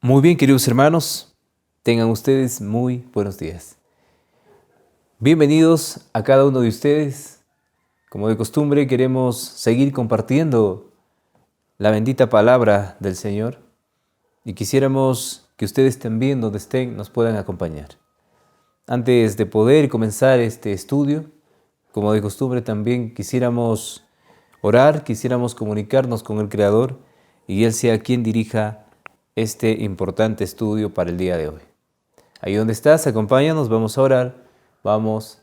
Muy bien, queridos hermanos, tengan ustedes muy buenos días. Bienvenidos a cada uno de ustedes. Como de costumbre, queremos seguir compartiendo la bendita palabra del Señor y quisiéramos que ustedes también, donde estén, nos puedan acompañar. Antes de poder comenzar este estudio, como de costumbre, también quisiéramos orar, quisiéramos comunicarnos con el Creador y Él sea quien dirija este importante estudio para el día de hoy. Ahí donde estás, acompáñanos, vamos a orar, vamos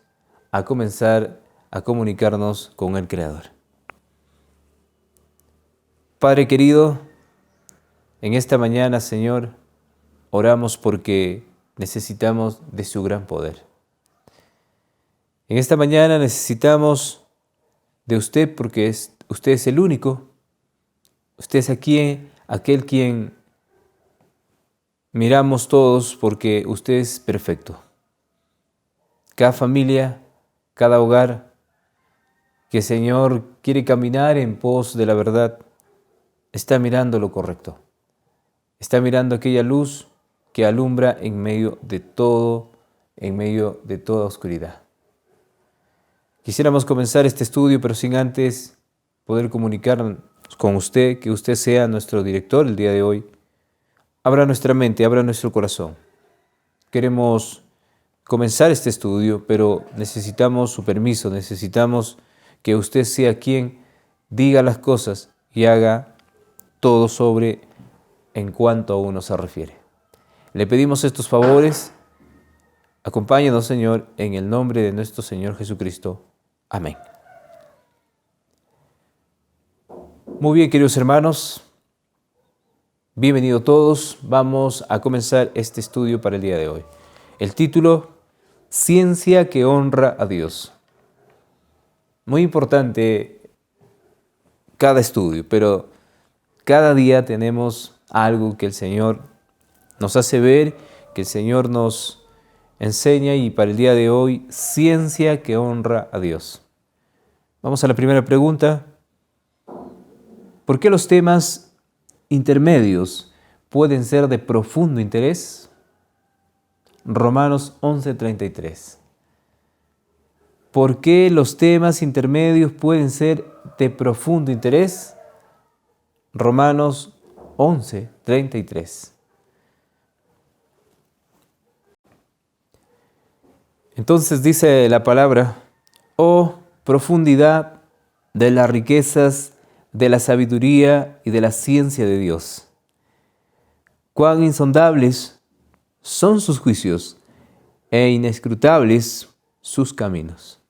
a comenzar a comunicarnos con el Creador. Padre querido, en esta mañana, Señor, oramos porque necesitamos de su gran poder. En esta mañana necesitamos de usted porque usted es el único, usted es aquel quien miramos todos porque usted es perfecto. Cada familia, cada hogar que el Señor quiere caminar en pos de la verdad, está mirando lo correcto. Está mirando aquella luz que alumbra en medio de todo, en medio de toda oscuridad. Quisiéramos comenzar este estudio, pero sin antes poder comunicarnos con usted, que usted sea nuestro director el día de hoy. Abra nuestra mente, abra nuestro corazón. Queremos comenzar este estudio, pero necesitamos su permiso, necesitamos que usted sea quien diga las cosas y haga todo sobre en cuanto a uno se refiere. Le pedimos estos favores. Acompáñanos, Señor, en el nombre de nuestro Señor Jesucristo. Amén. Muy bien, queridos hermanos. Bienvenidos todos, vamos a comenzar este estudio para el día de hoy. El título, Ciencia que honra a Dios. Muy importante cada estudio, pero cada día tenemos algo que el Señor nos hace ver, que el Señor nos enseña y para el día de hoy, ciencia que honra a Dios. Vamos a la primera pregunta. ¿Por qué los temas intermedios pueden ser de profundo interés? Romanos 11:33. ¿Por qué los temas intermedios pueden ser de profundo interés? Romanos 11:33. Entonces dice la palabra, oh profundidad de las riquezas, de la sabiduría y de la ciencia de Dios. Cuán insondables son sus juicios e inescrutables sus caminos.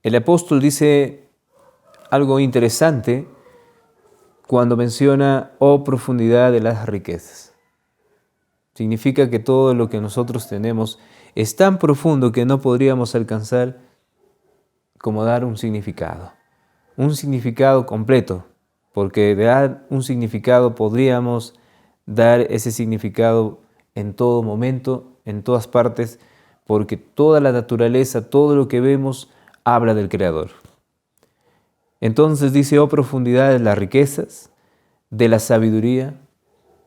El apóstol dice algo interesante cuando menciona, oh profundidad de las riquezas. Significa que todo lo que nosotros tenemos es tan profundo que no podríamos alcanzar como dar un significado completo, porque de dar un significado podríamos dar ese significado en todo momento, en todas partes, porque toda la naturaleza, todo lo que vemos, habla del Creador. Entonces dice, oh profundidad de las riquezas, de la sabiduría.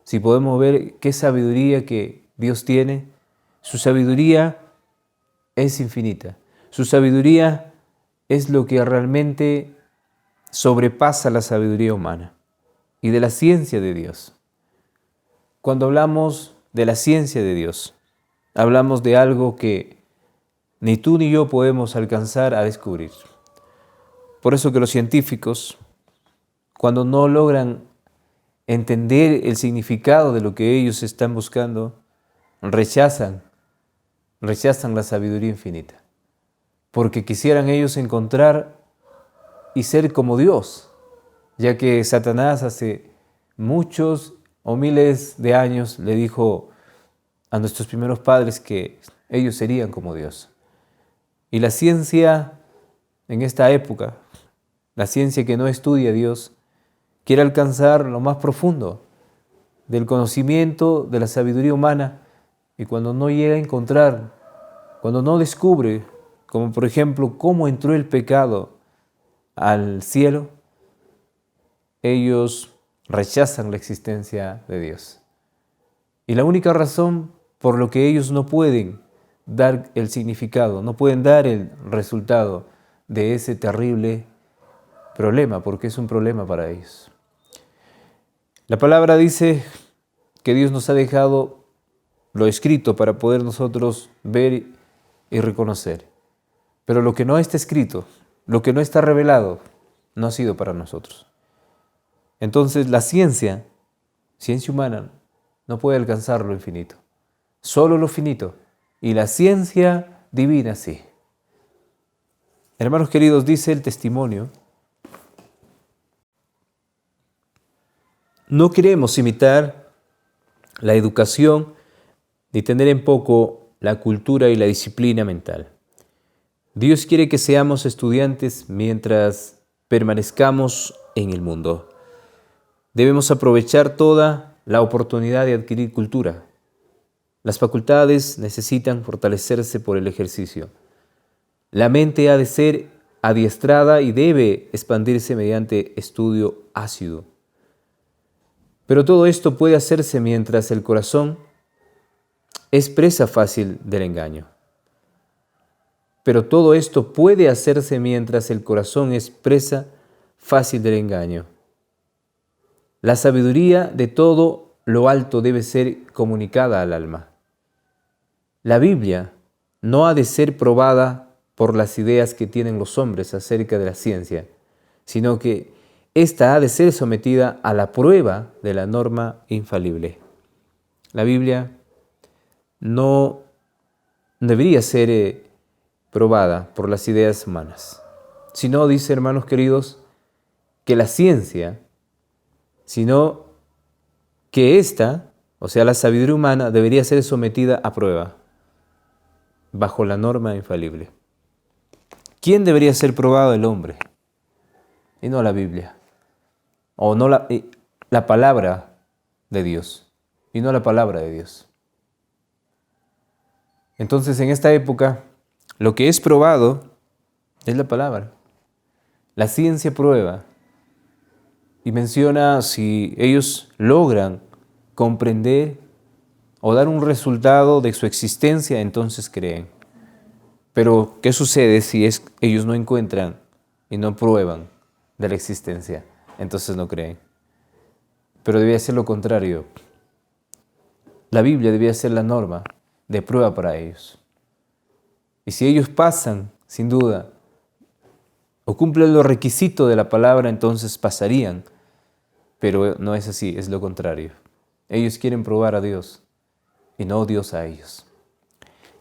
Si podemos ver qué sabiduría que Dios tiene, su sabiduría es infinita. Su sabiduría es lo que realmente sobrepasa la sabiduría humana y de la ciencia de Dios. Cuando hablamos de la ciencia de Dios, hablamos de algo que ni tú ni yo podemos alcanzar a descubrir. Por eso que los científicos, cuando no logran entender el significado de lo que ellos están buscando, rechazan la sabiduría infinita, porque quisieran ellos encontrar y ser como Dios, ya que Satanás hace muchos o miles de años le dijo a nuestros primeros padres que ellos serían como Dios. Y la ciencia en esta época, la ciencia que no estudia a Dios, quiere alcanzar lo más profundo del conocimiento, de la sabiduría humana, y cuando no llega a encontrar, cuando no descubre, como por ejemplo, cómo entró el pecado al cielo, ellos rechazan la existencia de Dios. Y la única razón por lo que ellos no pueden dar el significado, no pueden dar el resultado de ese terrible problema, porque es un problema para ellos. La palabra dice que Dios nos ha dejado lo escrito para poder nosotros ver y reconocer. Pero lo que no está escrito, lo que no está revelado, no ha sido para nosotros. Entonces la ciencia humana, no puede alcanzar lo infinito. Solo lo finito. Y la ciencia divina sí. Hermanos queridos, dice el testimonio, no queremos imitar la educación ni tener en poco la cultura y la disciplina mental. Dios quiere que seamos estudiantes mientras permanezcamos en el mundo. Debemos aprovechar toda la oportunidad de adquirir cultura. Las facultades necesitan fortalecerse por el ejercicio. La mente ha de ser adiestrada y debe expandirse mediante estudio ácido. Pero todo esto puede hacerse mientras el corazón es presa fácil del engaño. Pero todo esto puede hacerse mientras el corazón es presa fácil del engaño. La sabiduría de todo lo alto debe ser comunicada al alma. La Biblia no ha de ser probada por las ideas que tienen los hombres acerca de la ciencia, sino que ésta ha de ser sometida a la prueba de la norma infalible. La Biblia no debería ser probada por las ideas humanas, sino, dice, hermanos queridos, que la ciencia, sino que ésta, o sea, la sabiduría humana, debería ser sometida a prueba, bajo la norma infalible. ¿Quién debería ser probado? El hombre, y no la Biblia, o no la palabra de Dios, y no la palabra de Dios. Entonces, en esta época, lo que es probado es la palabra. La ciencia prueba y menciona si ellos logran comprender o dar un resultado de su existencia, entonces creen. Pero, ¿qué sucede si ellos no encuentran y no prueban de la existencia? Entonces no creen. Pero debía ser lo contrario. La Biblia debía ser la norma de prueba para ellos. Y si ellos pasan, sin duda, o cumplen los requisitos de la palabra, entonces pasarían. Pero no es así, es lo contrario. Ellos quieren probar a Dios y no Dios a ellos.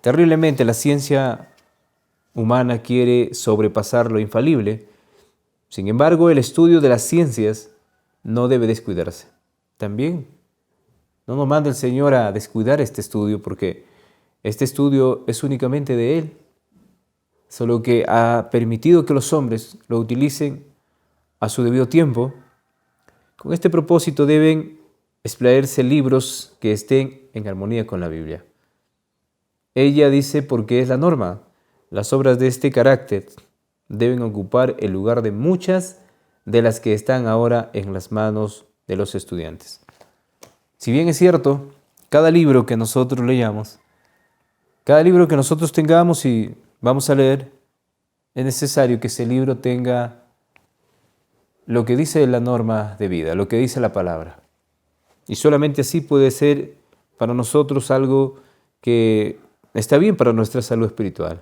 Terriblemente la ciencia humana quiere sobrepasar lo infalible. Sin embargo, el estudio de las ciencias no debe descuidarse. También no nos manda el Señor a descuidar este estudio, porque este estudio es únicamente de Él, solo que ha permitido que los hombres lo utilicen a su debido tiempo. Con este propósito deben explayarse libros que estén en armonía con la Biblia. Ella dice porque es la norma. Las obras de este carácter deben ocupar el lugar de muchas de las que están ahora en las manos de los estudiantes. Si bien es cierto, cada libro que nosotros leamos, cada libro que nosotros tengamos y vamos a leer, es necesario que ese libro tenga lo que dice la norma de vida, lo que dice la palabra. Y solamente así puede ser para nosotros algo que está bien para nuestra salud espiritual.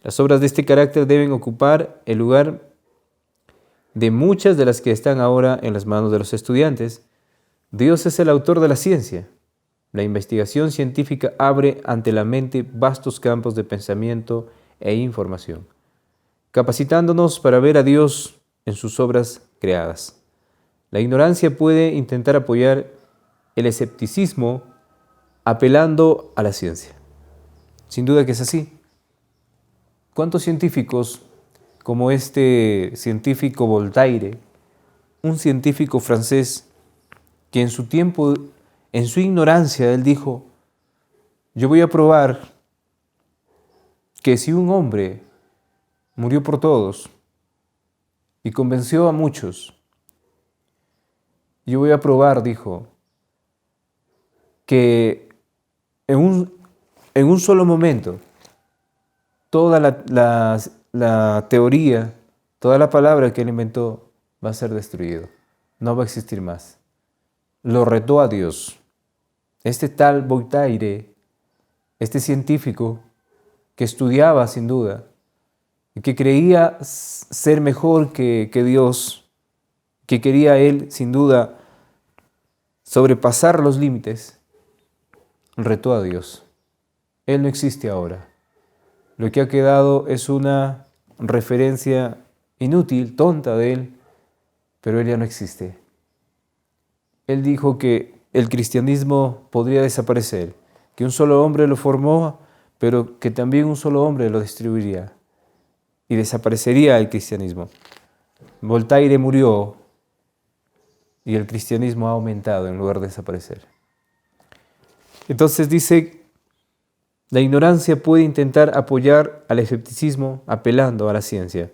Las obras de este carácter deben ocupar el lugar de muchas de las que están ahora en las manos de los estudiantes. Dios es el autor de la ciencia. La investigación científica abre ante la mente vastos campos de pensamiento e información, capacitándonos para ver a Dios en sus obras creadas. La ignorancia puede intentar apoyar el escepticismo apelando a la ciencia. Sin duda que es así. ¿Cuántos científicos, como este científico Voltaire, un científico francés, que en su tiempo, en su ignorancia, él dijo: yo voy a probar que si un hombre murió por todos y convenció a muchos, yo voy a probar, dijo, que en un solo momento toda la teoría, toda la palabra que él inventó va a ser destruido, no va a existir más. Lo retó a Dios. Este tal Voltaire, este científico que estudiaba sin duda y que creía ser mejor que Dios, que quería él sin duda sobrepasar los límites, retó a Dios. Él no existe ahora. Lo que ha quedado es una referencia inútil, tonta de él, pero él ya no existe. Él dijo que el cristianismo podría desaparecer, que un solo hombre lo formó, pero que también un solo hombre lo destruiría y desaparecería el cristianismo. Voltaire murió y el cristianismo ha aumentado en lugar de desaparecer. Entonces dice, la ignorancia puede intentar apoyar al escepticismo apelando a la ciencia,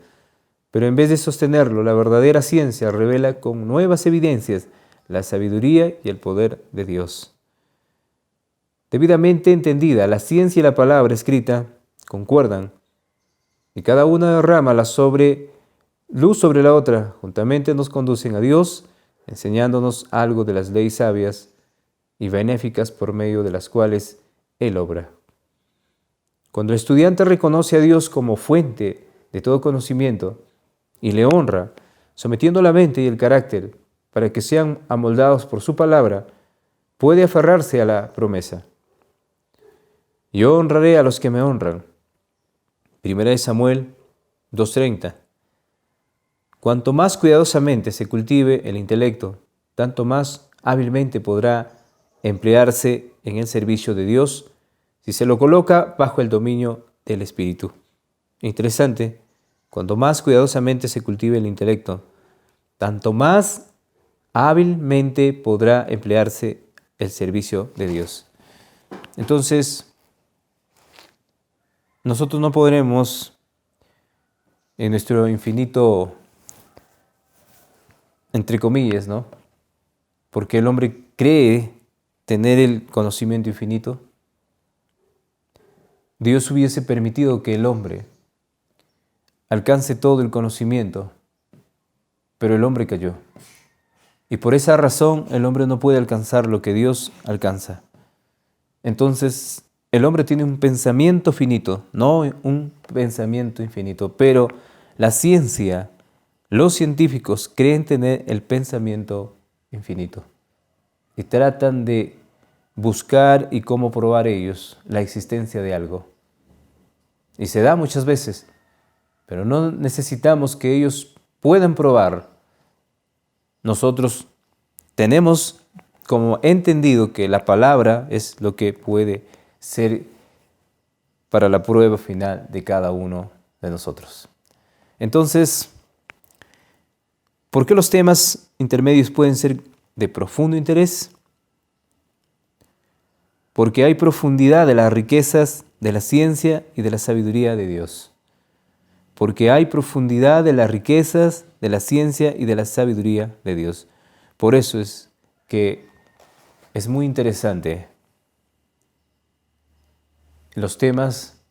pero en vez de sostenerlo, la verdadera ciencia revela con nuevas evidencias la sabiduría y el poder de Dios. Debidamente entendida, la ciencia y la palabra escrita concuerdan, y cada una derrama luz sobre la otra, juntamente nos conducen a Dios, enseñándonos algo de las leyes sabias y benéficas por medio de las cuales Él obra. Cuando el estudiante reconoce a Dios como fuente de todo conocimiento y le honra, sometiendo la mente y el carácter para que sean amoldados por su palabra, puede aferrarse a la promesa. Yo honraré a los que me honran. 1 Samuel 2:30. Cuanto más cuidadosamente se cultive el intelecto, tanto más hábilmente podrá emplearse en el servicio de Dios si se lo coloca bajo el dominio del Espíritu. Interesante, cuanto más cuidadosamente se cultive el intelecto, tanto más hábilmente podrá emplearse el servicio de Dios. Entonces, nosotros no podremos, en nuestro infinito, entre comillas, ¿no? Porque el hombre cree tener el conocimiento infinito. Dios hubiese permitido que el hombre alcance todo el conocimiento, pero el hombre cayó. Y por esa razón el hombre no puede alcanzar lo que Dios alcanza. Entonces, el hombre tiene un pensamiento finito, no un pensamiento infinito, pero la ciencia, los científicos creen tener el pensamiento infinito y tratan de buscar y cómo probar ellos la existencia de algo. Y se da muchas veces, pero no necesitamos que ellos puedan probar. Nosotros tenemos como entendido que la palabra es lo que puede ser para la prueba final de cada uno de nosotros. Entonces, ¿por qué los temas intermedios pueden ser de profundo interés? Porque hay profundidad de las riquezas de la ciencia y de la sabiduría de Dios. Porque hay profundidad de las riquezas de la ciencia y de la sabiduría de Dios. Por eso es que es muy interesante los temas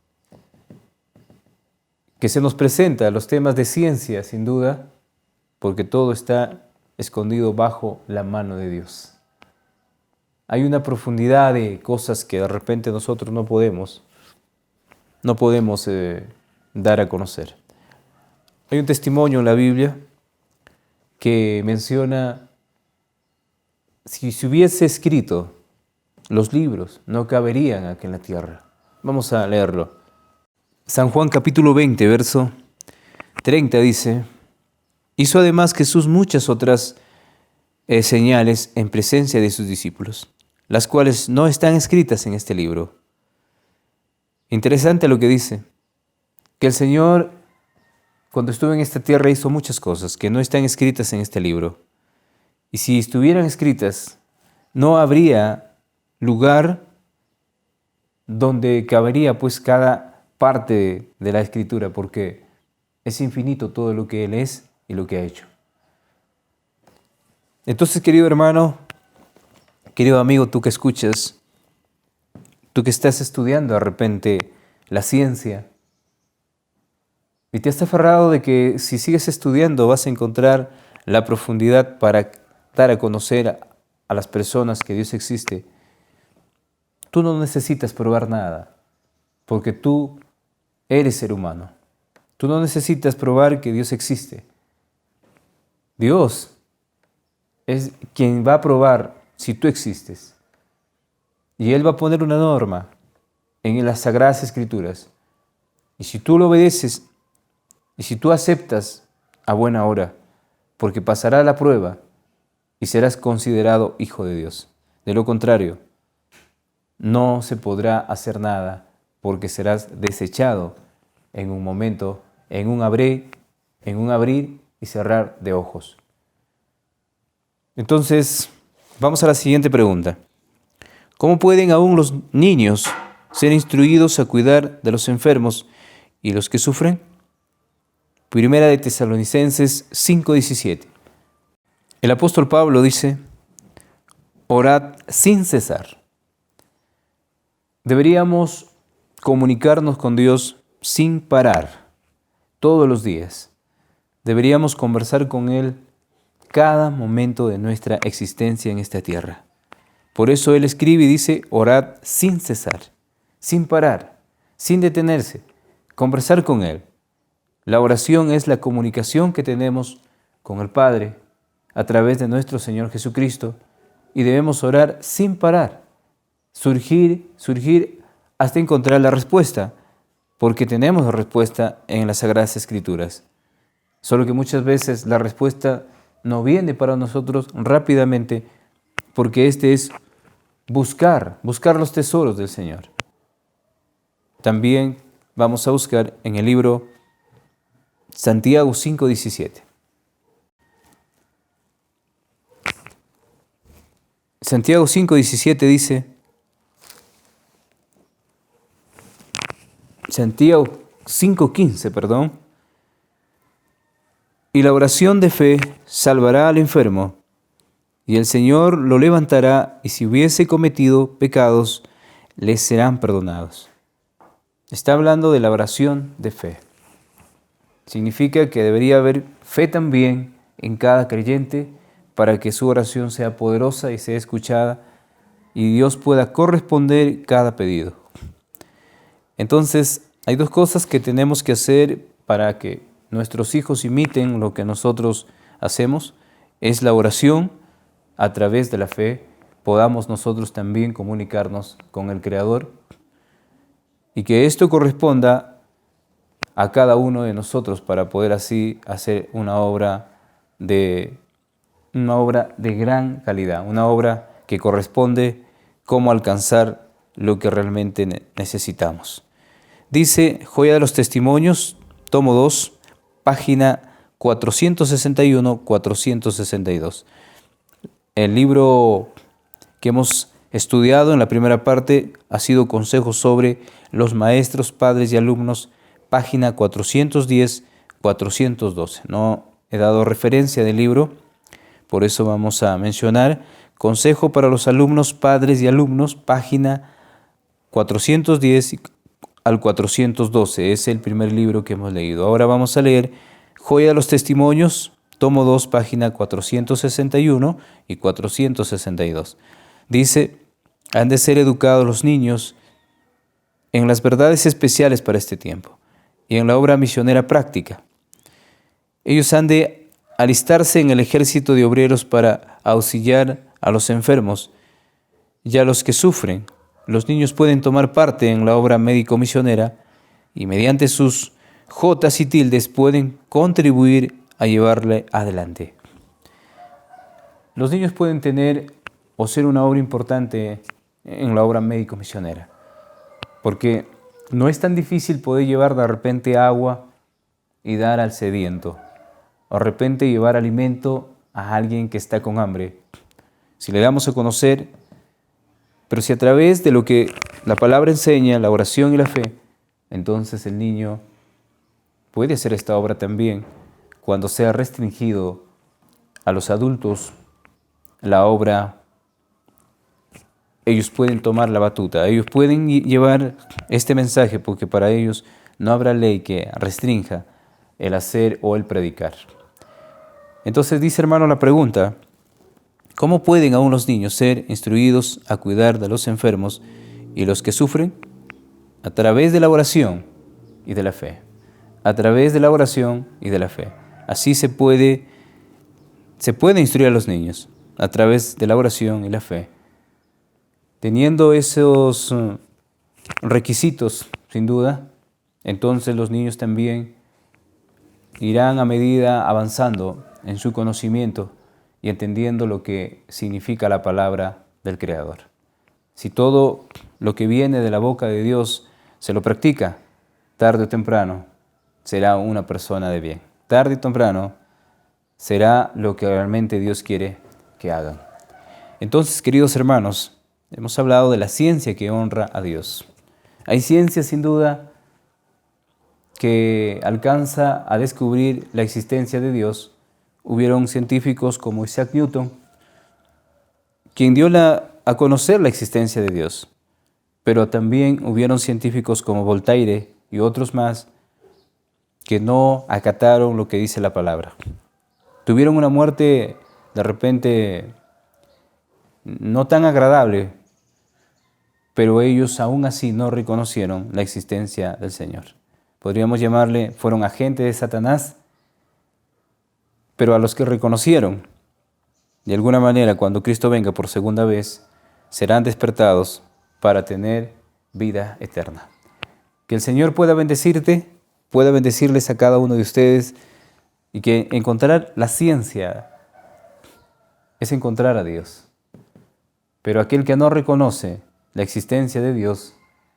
que se nos presentan, los temas de ciencia, sin duda, porque todo está escondido bajo la mano de Dios. Hay una profundidad de cosas que de repente nosotros no podemos dar a conocer. Hay un testimonio en la Biblia que menciona, si se hubiese escrito los libros, no caberían aquí en la tierra. Vamos a leerlo. San Juan capítulo 20, verso 30 dice, hizo además Jesús muchas otras señales en presencia de sus discípulos, las cuales no están escritas en este libro. Interesante lo que dice, que el Señor, cuando estuvo en esta tierra, hizo muchas cosas que no están escritas en este libro. Y si estuvieran escritas, no habría lugar donde cabería pues cada parte de la Escritura, porque es infinito todo lo que Él es y lo que ha hecho. Entonces, querido hermano, Querido amigo, tú que escuchas, tú que estás estudiando de repente la ciencia y te has aferrado de que si sigues estudiando vas a encontrar la profundidad para dar a conocer a las personas que Dios existe. Tú no necesitas probar nada, porque tú eres ser humano. Tú no necesitas probar que Dios existe. Dios es quien va a probar si tú existes. Y Él va a poner una norma en las Sagradas Escrituras. Y si tú lo obedeces, y si tú aceptas a buena hora, porque pasará la prueba y serás considerado hijo de Dios. De lo contrario, no se podrá hacer nada porque serás desechado en un momento, en un abrir y cerrar de ojos. Entonces, vamos a la siguiente pregunta. ¿Cómo pueden aún los niños ser instruidos a cuidar de los enfermos y los que sufren? Primera de Tesalonicenses 5:17. El apóstol Pablo dice, orad sin cesar. Deberíamos comunicarnos con Dios sin parar, todos los días. Deberíamos conversar con Él cada momento de nuestra existencia en esta tierra. Por eso Él escribe y dice, orad sin cesar, sin parar, sin detenerse, conversar con Él. La oración es la comunicación que tenemos con el Padre a través de nuestro Señor Jesucristo y debemos orar sin parar, surgir hasta encontrar la respuesta, porque tenemos la respuesta en las Sagradas Escrituras. Solo que muchas veces la respuesta no viene para nosotros rápidamente, porque este es buscar los tesoros del Señor. También vamos a buscar en el libro Santiago 5:17. Santiago 5:17 dice, Santiago 5:15, y la oración de fe salvará al enfermo, y el Señor lo levantará, y si hubiese cometido pecados, les serán perdonados. Está hablando de la oración de fe. Significa que debería haber fe también en cada creyente para que su oración sea poderosa y sea escuchada y Dios pueda corresponder cada pedido. Entonces, hay dos cosas que tenemos que hacer para que nuestros hijos imiten lo que nosotros hacemos. Es la oración. A través de la fe podamos nosotros también comunicarnos con el Creador y que esto corresponda a cada uno de nosotros para poder así hacer una obra de gran calidad, una obra que corresponde cómo alcanzar lo que realmente necesitamos. Dice Joya de los Testimonios, tomo 2, página 461-462. El libro que hemos estudiado en la primera parte ha sido Consejos sobre los maestros, padres y alumnos, página 410-412. No he dado referencia del libro, por eso vamos a mencionar Consejo para los alumnos, padres y alumnos, página 410 al 412. Es el primer libro que hemos leído. Ahora vamos a leer Joya de los Testimonios, tomo 2, página 461 y 462. Dice, han de ser educados los niños en las verdades especiales para este tiempo y en la obra misionera práctica. Ellos han de alistarse en el ejército de obreros para auxiliar a los enfermos y a los que sufren. Los niños pueden tomar parte en la obra médico-misionera y mediante sus jotas y tildes pueden contribuir a llevarle adelante. Los niños pueden tener o ser una obra importante en la obra médico-misionera, porque no es tan difícil poder llevar de repente agua y dar al sediento, o de repente llevar alimento a alguien que está con hambre. Si le damos a conocer, pero si a través de lo que la palabra enseña, la oración y la fe, entonces el niño puede hacer esta obra también cuando sea restringido a los adultos la obra ellos pueden tomar la batuta, ellos pueden llevar este mensaje porque para ellos no habrá ley que restrinja el hacer o el predicar. Entonces dice, hermano, la pregunta: ¿cómo pueden aún los niños ser instruidos a cuidar de los enfermos y los que sufren? A través de la oración y de la fe. A través de la oración y de la fe. Así se puede instruir a los niños, a través de la oración y la fe. Teniendo esos requisitos, sin duda, entonces los niños también irán a medida avanzando en su conocimiento y entendiendo lo que significa la palabra del Creador. Si todo lo que viene de la boca de Dios se lo practica, tarde o temprano será una persona de bien. Tarde o temprano será lo que realmente Dios quiere que hagan. Entonces, queridos hermanos, hemos hablado de la ciencia que honra a Dios. Hay ciencia, sin duda, que alcanza a descubrir la existencia de Dios. Hubieron científicos como Isaac Newton, quien dio a conocer la existencia de Dios. Pero también hubieron científicos como Voltaire y otros más que no acataron lo que dice la palabra. Tuvieron una muerte de repente no tan agradable, pero ellos aún así no reconocieron la existencia del Señor. Podríamos llamarle, fueron agentes de Satanás, pero a los que reconocieron, de alguna manera, cuando Cristo venga por segunda vez, serán despertados para tener vida eterna. Que el Señor pueda bendecirte, pueda bendecirles a cada uno de ustedes, y que encontrar la ciencia es encontrar a Dios. Pero aquel que no reconoce la existencia de Dios,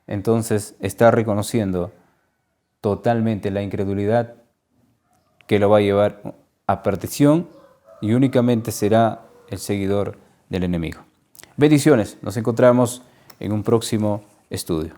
entonces está reconociendo totalmente la incredulidad que lo va a llevar a perdición y únicamente será el seguidor del enemigo. Bendiciones, nos encontramos en un próximo estudio.